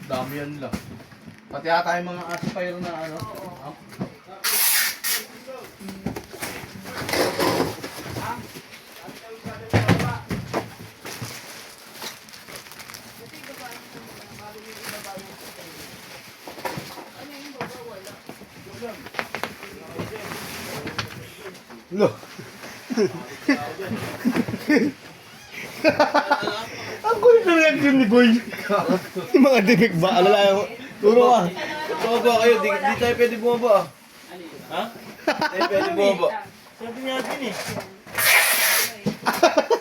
Dami yan lang. Pati ata yung mga aspire na ano. Oh. Lo. Ang kulit na reaction ni Boy. Yung mga defect ba? Alala yung... Turo ka. Bumaba kayo, di tayo pwede bumaba. Ha? Di tayo pwede bumaba. Sabi niya din eh.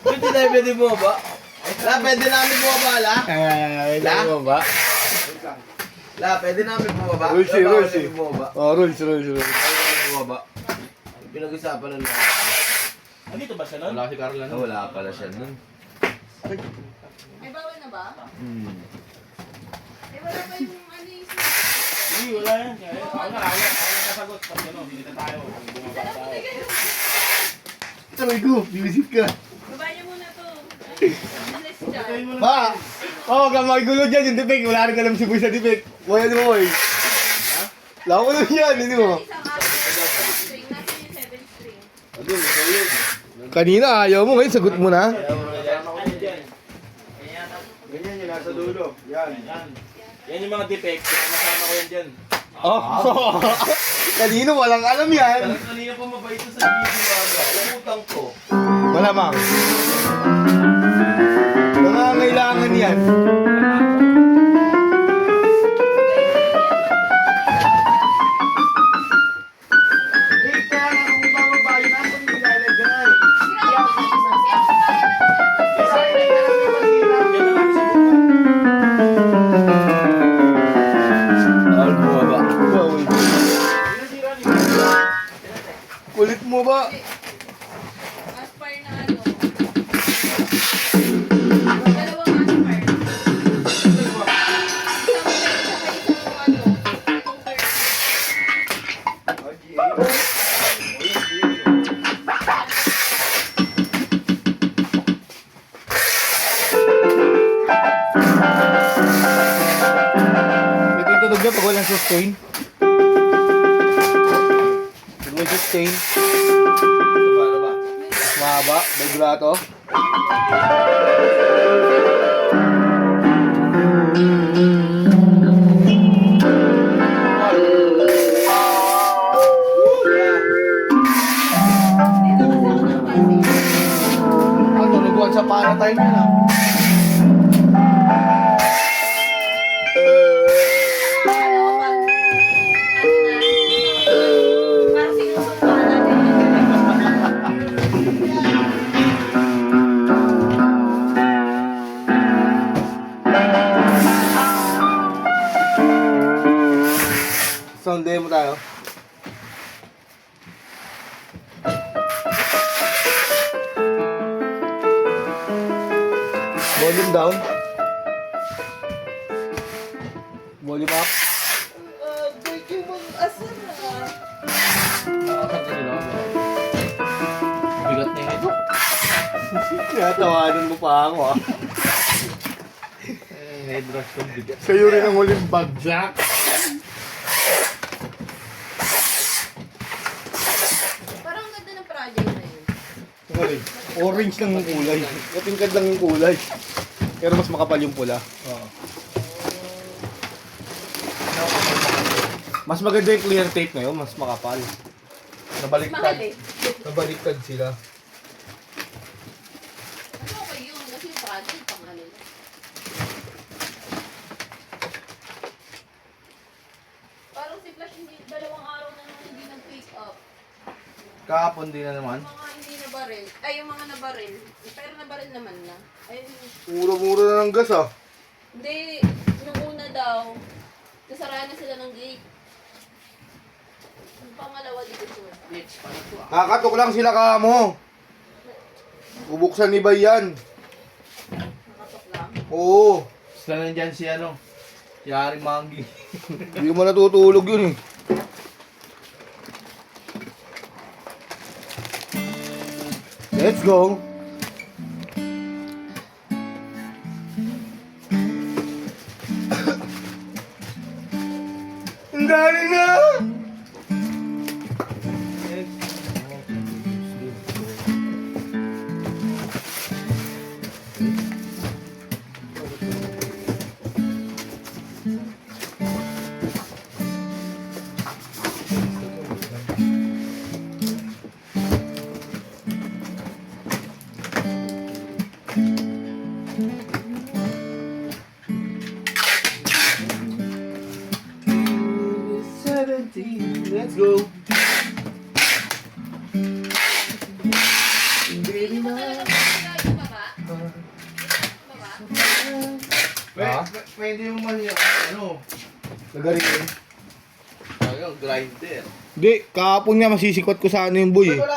Hindi tayo pwede bumaba. La, pwede namin bumaba, la. La? Ba? La, pwede namin bumaba. Rules eh, La, bawal rules eh. namin bumaba. Oh, rules. Bawal namin bumaba. Pinag-usapan na lang. Andito ba siya nun? Wala si Carla na. Wala pala siya nun. Ay, bawal na ba? Eh, wala pa yung ano yung... Hindi, wala yan. Ako na kasagot. Pag ano, hindi na tayo. Bumaba tayo. Sabi ko, bibisit ka. Baba niyo muna to. Bilis dyan. Ba! Oh, ka makigulo dyan yung defect. Wala rin alam si Boy sa defect. Boy, ano mo, Boy? Wala ko lang yan, hindi mo. Isang araw. String. Nasaan yung 7 string? Ayun, ikaw yun. Kanina, ayaw mo. Ngayon, sagot mo na. Ganyan yung nasa dulo. Yan. Yan yung mga defects. Masama ko yan dyan. Oh, kanino, walang alam yan. Kanina pa mabait sa video. Utang ko. Malamang. Nangangailangan yan. Eh, kaya nga kung bababa yun, ako hindi nilalagay. Bawal bumaba. Bawal. Kulit mo ba? Aspire na ano. Dalawang aspire. Isang ano. Cooker. Ito yung tunog niya pag walang sustain. Pag may sustain, mas mahaba, vibrato. Dito kasi ako ng pansin. Ah, tunuguan sa pana time yan ah. Ano ko pag... Parang sinusumpa natin. Sound demo tayo. Volume down. Volume up. Break yung mga asar na. Nakakanta nila. Bigat na yun ito. Tinatawanan mo pa ako ah. Headrush ko bigat. Sa'yo rin ang huling bagsak. Parang ganda ng project na yun. Orange lang yung kulay. Matingkad lang yung kulay. Pero mas makapal yung pula. Mas maganda yung clear tape ngayon, mas makapal. Mahal eh. Nabaliktad sila. Ano okay yun? Kasi yung project pang ano. Parang si Flash hindi, dalawang araw na nang hindi nag-pick up. Kahapon din na naman. Yung mga hindi nabaril. Ay, yung mga nabaril. Pero nabaril naman na. Ay, Mura-mura na ng gas ah. hindi. Nung una daw, nasaraan na sila ng gate. Yung pangalawa dito sila. Kakatok lang sila ka mo. Bubuksan ni Bay yan. Nakatok lang. Oo. Basta nandyan si ano. Yari Mangi. Hindi mo natutulog yun eh. Let's go. Dali na! Let's go. Hindi mo talaga makakaya yung baba? Baba? Pwede mo man yung ano, Nagaring yun. grinder. Hindi, kahapon nga masisikwat ko sa ano yung boy eh. Wala